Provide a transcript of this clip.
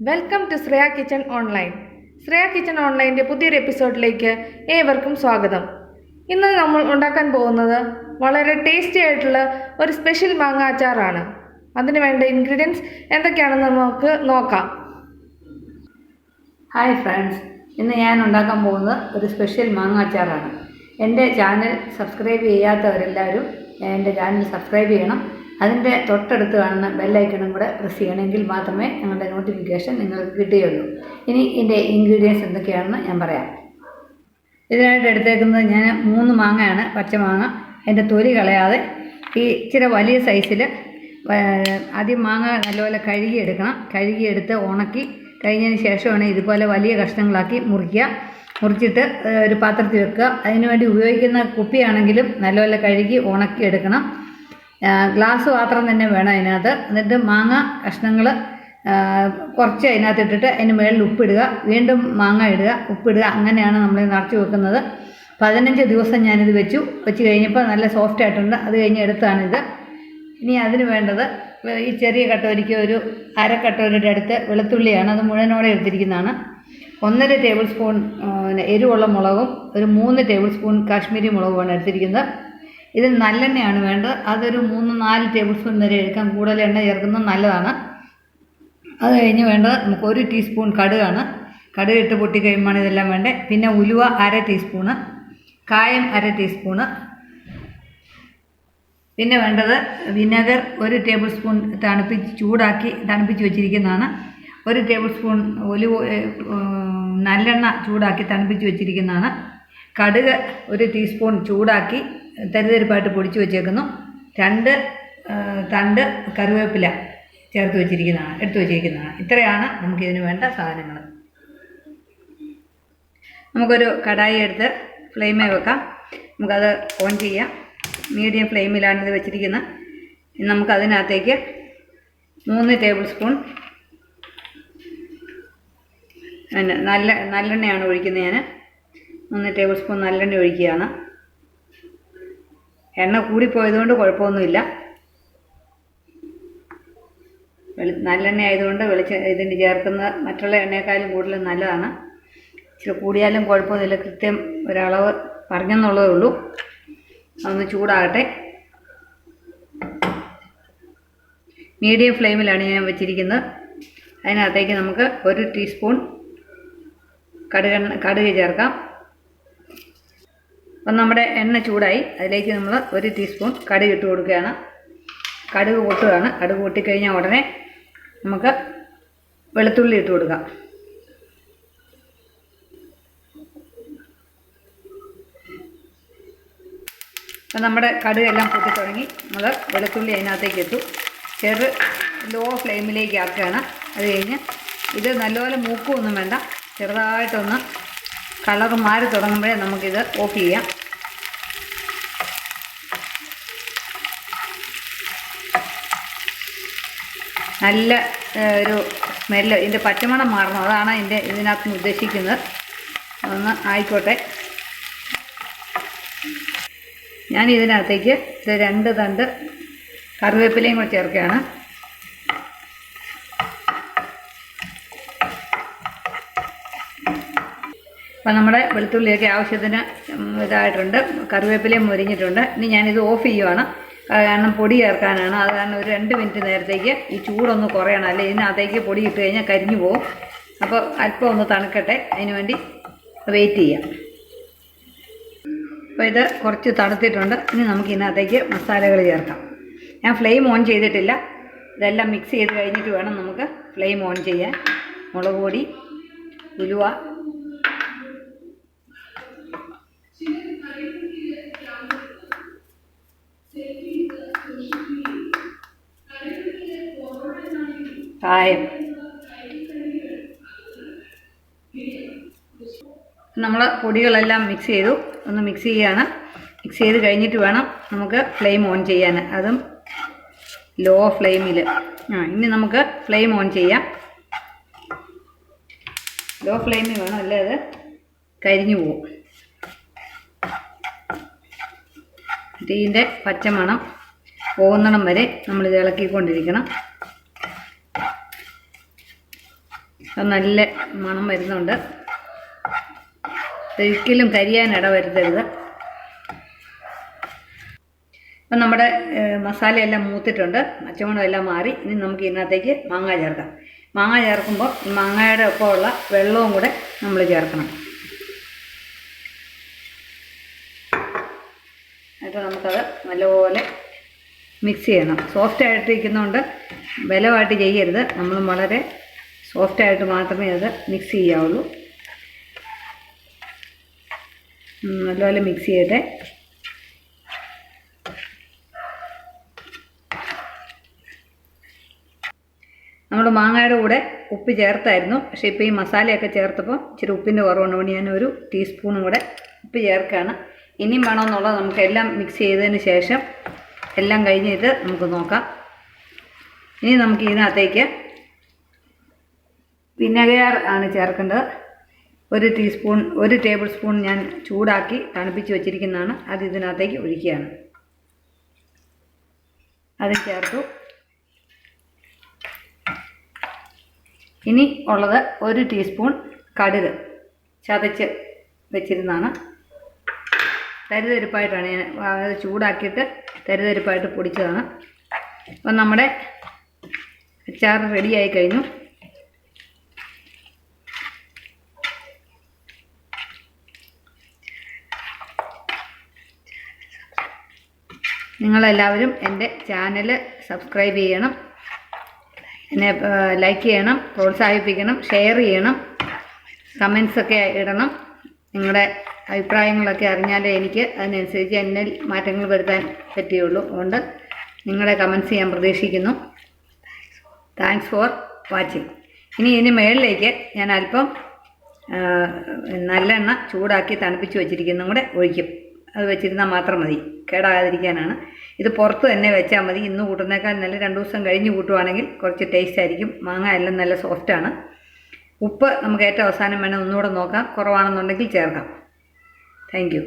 Welcome to Shreya kitchen online. Shreya kitchen ഓൺലൈൻ്റെ പുതിയൊരു എപ്പിസോഡിലേക്ക് ഏവർക്കും സ്വാഗതം. ഇന്ന് നമ്മൾ ഉണ്ടാക്കാൻ പോകുന്നത് വളരെ ടേസ്റ്റി ആയിട്ടുള്ള ഒരു സ്പെഷ്യൽ മാങ്ങ അച്ചാറാണ്. അതിന് വേണ്ട ഇൻഗ്രീഡിയൻസ് എന്തൊക്കെയാണെന്ന് നമുക്ക് നോക്കാം. ഹായ് ഫ്രണ്ട്സ്, ഇന്ന് ഞാൻ ഉണ്ടാക്കാൻ പോകുന്നത് ഒരു സ്പെഷ്യൽ മാങ്ങ അച്ചാറാണ്. എൻ്റെ ചാനൽ സബ്സ്ക്രൈബ് ചെയ്യാത്തവരെല്ലാവരും എൻ്റെ ചാനൽ സബ്സ്ക്രൈബ് ചെയ്യണം. അതിൻ്റെ തൊട്ടടുത്ത് കാണുന്ന ബെല്ലൈക്കണും കൂടെ പ്രസ് ചെയ്യണമെങ്കിൽ മാത്രമേ ഞങ്ങളുടെ നോട്ടിഫിക്കേഷൻ നിങ്ങൾക്ക് കിട്ടുകയുള്ളൂ. ഇനി ഇതിൻ്റെ ഇൻഗ്രീഡിയൻസ് എന്തൊക്കെയാണെന്ന് ഞാൻ പറയാം. ഇതിനായിട്ട് എടുത്തേക്കുന്നത് ഞാൻ 3 മാങ്ങയാണ്, പച്ചമാങ്ങ. അതിൻ്റെ തൊലി കളയാതെ ഈ ഇച്ചിരി വലിയ സൈസിൽ ആദ്യം മാങ്ങ നല്ലപോലെ കഴുകിയെടുക്കണം. കഴുകിയെടുത്ത് ഉണക്കി കഴിഞ്ഞതിന് ശേഷമാണ് ഇതുപോലെ വലിയ കഷ്ണങ്ങളാക്കി മുറിച്ചിട്ട് ഒരു പാത്രത്തിൽ വെക്കുക. അതിനുവേണ്ടി ഉപയോഗിക്കുന്ന കുപ്പിയാണെങ്കിലും നല്ലപോലെ കഴുകി ഉണക്കിയെടുക്കണം. ഗ്ലാസ് പാത്രം തന്നെ വേണം അതിനകത്ത്. എന്നിട്ട് മാങ്ങ കഷ്ണങ്ങൾ കുറച്ച് അതിനകത്ത് ഇട്ടിട്ട് അതിന് മുകളിൽ ഉപ്പിടുക, വീണ്ടും മാങ്ങ ഇടുക, ഉപ്പിടുക. അങ്ങനെയാണ് നമ്മൾ നിറച്ച് വെക്കുന്നത്. 15 ദിവസം ഞാനിത് വെച്ച് കഴിഞ്ഞപ്പോൾ നല്ല സോഫ്റ്റ് ആയിട്ടുണ്ട്. അത് കഴിഞ്ഞ് എടുത്താണിത്. ഇനി അതിന് വേണ്ടത് ഈ ചെറിയ കട്ടോരിക്ക് ഒരു അരക്കട്ടോരിയുടെ അടുത്ത് വെളുത്തുള്ളിയാണ്. അത് മുഴുവനോടെ എടുത്തിരിക്കുന്നതാണ്. 1.5 ടേബിൾ സ്പൂൺ എരിവുള്ള മുളകും ഒരു 3 ടേബിൾ സ്പൂൺ കാശ്മീരി മുളകുമാണ് എടുത്തിരിക്കുന്നത്. ഇതിൽ നല്ലെണ്ണയാണ് വേണ്ടത്. അതൊരു 3-4 ടേബിൾ സ്പൂൺ വരെ എടുക്കാം. കൂടുതൽ എണ്ണ ചേർക്കുന്നത് നല്ലതാണ്. അത് കഴിഞ്ഞ് വേണ്ടത് നമുക്ക് 1 ടീസ്പൂൺ കടുകാണ്. കടുക് ഇട്ട് പൊട്ടി കഴിയുമ്പോൾ ഇതെല്ലാം വേണ്ടേ. പിന്നെ ഉലുവ 1/2 ടീസ്പൂണ്, കായം 1/2 ടീസ്പൂണ്. പിന്നെ വേണ്ടത് വിനെഗർ 1 ടേബിൾ സ്പൂൺ തണുപ്പിച്ച് വെച്ചിരിക്കുന്നതാണ്. 1 ടേബിൾ സ്പൂൺ നല്ലെണ്ണ ചൂടാക്കി തണുപ്പിച്ച് വെച്ചിരിക്കുന്നതാണ്. കടുക് 1 ടീസ്പൂൺ ചൂടാക്കി തരിതരിപ്പായിട്ട് പൊടിച്ച് വെച്ചേക്കുന്നു. 2 തണ്ട് കറിവേപ്പില എടുത്തു വെച്ചിരിക്കുന്നതാണ്. ഇത്രയാണ് നമുക്കിതിന് വേണ്ട സാധനങ്ങൾ. നമുക്കൊരു കടായി എടുത്ത് ഫ്ലെയിമേ വെക്കാം. നമുക്കത് ഓൺ ചെയ്യാം. മീഡിയം ഫ്ലെയിമിലാണ് ഇത് വെച്ചിരിക്കുന്നത്. നമുക്കതിനകത്തേക്ക് 3 ടേബിൾ സ്പൂൺ നല്ലെണ്ണയാണ് ഒഴിക്കുന്നത്. ഞാൻ 3 ടേബിൾ സ്പൂൺ നല്ലെണ്ണ ഒഴിക്കുകയാണ്. എണ്ണ കൂടിപ്പോയതുകൊണ്ട് കുഴപ്പമൊന്നുമില്ല. നല്ലെണ്ണ ആയതുകൊണ്ട് ഇതിന് ചേർക്കുന്നത് മറ്റുള്ള എണ്ണയെക്കാളും കൂടുതൽ നല്ലതാണ്. ഇച്ചിരി കൂടിയാലും കുഴപ്പമൊന്നുമില്ല. കൃത്യം ഒരളവ് പറഞ്ഞെന്നുള്ളതേ ഉള്ളൂ. അതൊന്ന് ചൂടാകട്ടെ. മീഡിയം ഫ്ലെയിമിലാണ് ഞാൻ വെച്ചിരിക്കുന്നത്. അതിനകത്തേക്ക് നമുക്ക് 1 ടീസ്പൂൺ കടുക് ചേർക്കാം. അപ്പം നമ്മുടെ എണ്ണ ചൂടായി. അതിലേക്ക് നമ്മൾ 1 ടീസ്പൂൺ കടുക് ഇട്ട് കൊടുക്കുകയാണ്. കടുക് പൊട്ടുകയാണ്. കടുക് പൊട്ടിക്കഴിഞ്ഞാൽ ഉടനെ നമുക്ക് വെളുത്തുള്ളി ഇട്ട് കൊടുക്കാം. അപ്പം നമ്മുടെ കടുക് എല്ലാം പൊട്ടി തുടങ്ങി. നമ്മൾ വെളുത്തുള്ളി അതിനകത്തേക്ക് ഇട്ടു. ലോ ഫ്ലെയിമിലേക്ക് ആക്കുകയാണ്. അത് കഴിഞ്ഞ് ഇത് നല്ലപോലെ മൂക്കുകയൊന്നും വേണ്ട. ചെറുതായിട്ടൊന്ന് കളർ മാറി തുടങ്ങുമ്പോഴേ നമുക്കിത് ഓഫ് ചെയ്യാം. നല്ല ഒരു സ്മെല്ല്, ഇതിൻ്റെ പച്ചമണം മാറണം. അതാണ് ഇതിനകത്ത് നിന്ന് ഉദ്ദേശിക്കുന്നത്. അതൊന്ന് ആയിക്കോട്ടെ. ഞാൻ ഇതിനകത്തേക്ക് 2 തണ്ട് കറിവേപ്പിലയും കൂടെ ചേർക്കുകയാണ്. അപ്പം നമ്മുടെ വെളുത്തുള്ളിയൊക്കെ ആവശ്യത്തിന് ഇതായിട്ടുണ്ട്. കറിവേപ്പിലയും മൊരിഞ്ഞിട്ടുണ്ട്. ഇനി ഞാനിത് ഓഫ് ചെയ്യുവാണ്. കാരണം പൊടി ചേർക്കാനാണ്. അത് കാരണം ഒരു 2 മിനിറ്റ് നേരത്തേക്ക് ഈ ചൂടൊന്ന് കുറയണം. അല്ലെ ഇതിനകത്തേക്ക് പൊടി ഇട്ട് കഴിഞ്ഞാൽ കരിഞ്ഞു പോകും. അപ്പോൾ അല്പം ഒന്ന് തണുക്കട്ടെ. അതിന് വേണ്ടി വെയിറ്റ് ചെയ്യാം. അപ്പോൾ ഇത് കുറച്ച് തണുത്തിട്ടുണ്ട്. ഇനി നമുക്ക് ഇതിനകത്തേക്ക് മസാലകൾ ചേർക്കാം. ഞാൻ ഫ്ലെയിം ഓൺ ചെയ്തിട്ടില്ല. ഇതെല്ലാം മിക്സ് ചെയ്ത് കഴിഞ്ഞിട്ട് വേണം നമുക്ക് ഫ്ലെയിം ഓൺ ചെയ്യാൻ. മുളക് പൊടി, ഉലുവ, കായം. നമ്മൾ പൊടികളെല്ലാം മിക്സ് ചെയ്തു. ഒന്ന് മിക്സ് ചെയ്യുകയാണ്. മിക്സ് ചെയ്ത് കഴിഞ്ഞിട്ട് വേണം നമുക്ക് ഫ്ലെയിം ഓൺ ചെയ്യാൻ. അതും ലോ ഫ്ലെയിമിൽ. ഇനി നമുക്ക് ഫ്ലെയിം ഓൺ ചെയ്യാം. ലോ ഫ്ലെയിമിൽ വേണം, അല്ലേ അത് കരിഞ്ഞു പോകും. ഇതിൻ്റെ പച്ചമണം പോകുന്നിടം വരെ നമ്മളിത് ഇളക്കിക്കൊണ്ടിരിക്കണം. അത് നല്ല മണം വരുന്നുണ്ട്. ഒരിക്കലും കരിയാൻ ഇട വരുത്തരുത്. അപ്പം നമ്മുടെ മസാലയെല്ലാം മൂത്തിട്ടുണ്ട്, പച്ചമണം എല്ലാം മാറി. ഇനി നമുക്ക് ഇതിനകത്തേക്ക് മാങ്ങ ചേർക്കാം. മാങ്ങ ചേർക്കുമ്പോൾ ഈ മാങ്ങയുടെ ഒപ്പമുള്ള വെള്ളവും കൂടെ നമ്മൾ ചേർക്കണം. എന്നിട്ട് നമുക്കത് നല്ലപോലെ മിക്സ് ചെയ്യണം. സോഫ്റ്റായിട്ടിരിക്കുന്നതുകൊണ്ട് ബലമായിട്ട് ചെയ്യരുത്, നമ്മൾ വളരെ സോഫ്റ്റായിട്ട് മാത്രമേ അത് മിക്സ് ചെയ്യാവുള്ളൂ. നല്ലപോലെ മിക്സ് ചെയ്യട്ടെ. നമ്മൾ മാങ്ങയുടെ കൂടെ ഉപ്പ് ചേർത്തായിരുന്നു, പക്ഷേ ഇപ്പോൾ ഈ മസാലയൊക്കെ ചേർത്തപ്പോൾ ഇച്ചിരി ഉപ്പിൻ്റെ കുറവുകൊണ്ട് ഞാൻ 1 ടീസ്പൂണും കൂടെ ഉപ്പ് ചേർക്കുകയാണ്. ഇനിയും വേണമെന്നുള്ളത് നമുക്ക് എല്ലാം മിക്സ് ചെയ്തതിന് ശേഷം എല്ലാം കഴിഞ്ഞിട്ട് നമുക്ക് നോക്കാം. ഇനി നമുക്ക് ഇതിനകത്തേക്ക് വിനെഗർ ആണ് ചേർക്കേണ്ടത്. 1 ടേബിൾ സ്പൂൺ ഞാൻ ചൂടാക്കി തണുപ്പിച്ച് വെച്ചിരിക്കുന്നതാണ്. അത് ഇതിനകത്തേക്ക് ഒഴിക്കുകയാണ്. അത് ചേർത്തു. ഇനി ഉള്ളത് 1 ടീസ്പൂൺ കടുക് ചതച്ച് വെച്ചിരുന്നതാണ്. തരിതരിപ്പായിട്ടാണ് ഞാൻ അത് ചൂടാക്കിയിട്ട് തരിതരിപ്പായിട്ട് പൊടിച്ചതാണ്. അപ്പം നമ്മുടെ അച്ചാർ റെഡിയായി കഴിഞ്ഞു. നിങ്ങളെല്ലാവരും എൻ്റെ ചാനൽ സബ്സ്ക്രൈബ് ചെയ്യണം, എന്നെ ലൈക്ക് ചെയ്യണം, പ്രോത്സാഹിപ്പിക്കണം, ഷെയർ ചെയ്യണം, കമൻസൊക്കെ ഇടണം. നിങ്ങളുടെ അഭിപ്രായങ്ങളൊക്കെ അറിഞ്ഞാലേ എനിക്ക് അതിനനുസരിച്ച് എന്നിൽ മാറ്റങ്ങൾ വരുത്താൻ പറ്റുകയുള്ളൂ. അതുകൊണ്ട് നിങ്ങളുടെ കമൻസ് ഞാൻ പ്രതീക്ഷിക്കുന്നു. Thanks for watching. ഇനി ഇതിന് മുകളിലേക്ക് ഞാൻ അല്പം നല്ലെണ്ണ ചൂടാക്കി തണുപ്പിച്ച് വെച്ചിരിക്കുന്നതും കൂടെ ഒഴിക്കും. അത് വെച്ചിരുന്നാൽ മാത്രം മതി, കേടാകാതിരിക്കാനാണ്. ഇത് പുറത്ത് തന്നെ വെച്ചാൽ മതി. ഇന്ന് കൂട്ടുന്നേക്കാൾ നല്ല 2 ദിവസം കഴിഞ്ഞ് കൂട്ടുവാണെങ്കിൽ കുറച്ച് ടേസ്റ്റ് ആയിരിക്കും. മാങ്ങ എല്ലാം നല്ല സോഫ്റ്റാണ്. ഉപ്പ് നമുക്ക് ഏറ്റവും അവസാനം വേണം ഒന്നുകൂടെ നോക്കാം, കുറവാണെന്നുണ്ടെങ്കിൽ ചേർക്കാം. Thank you.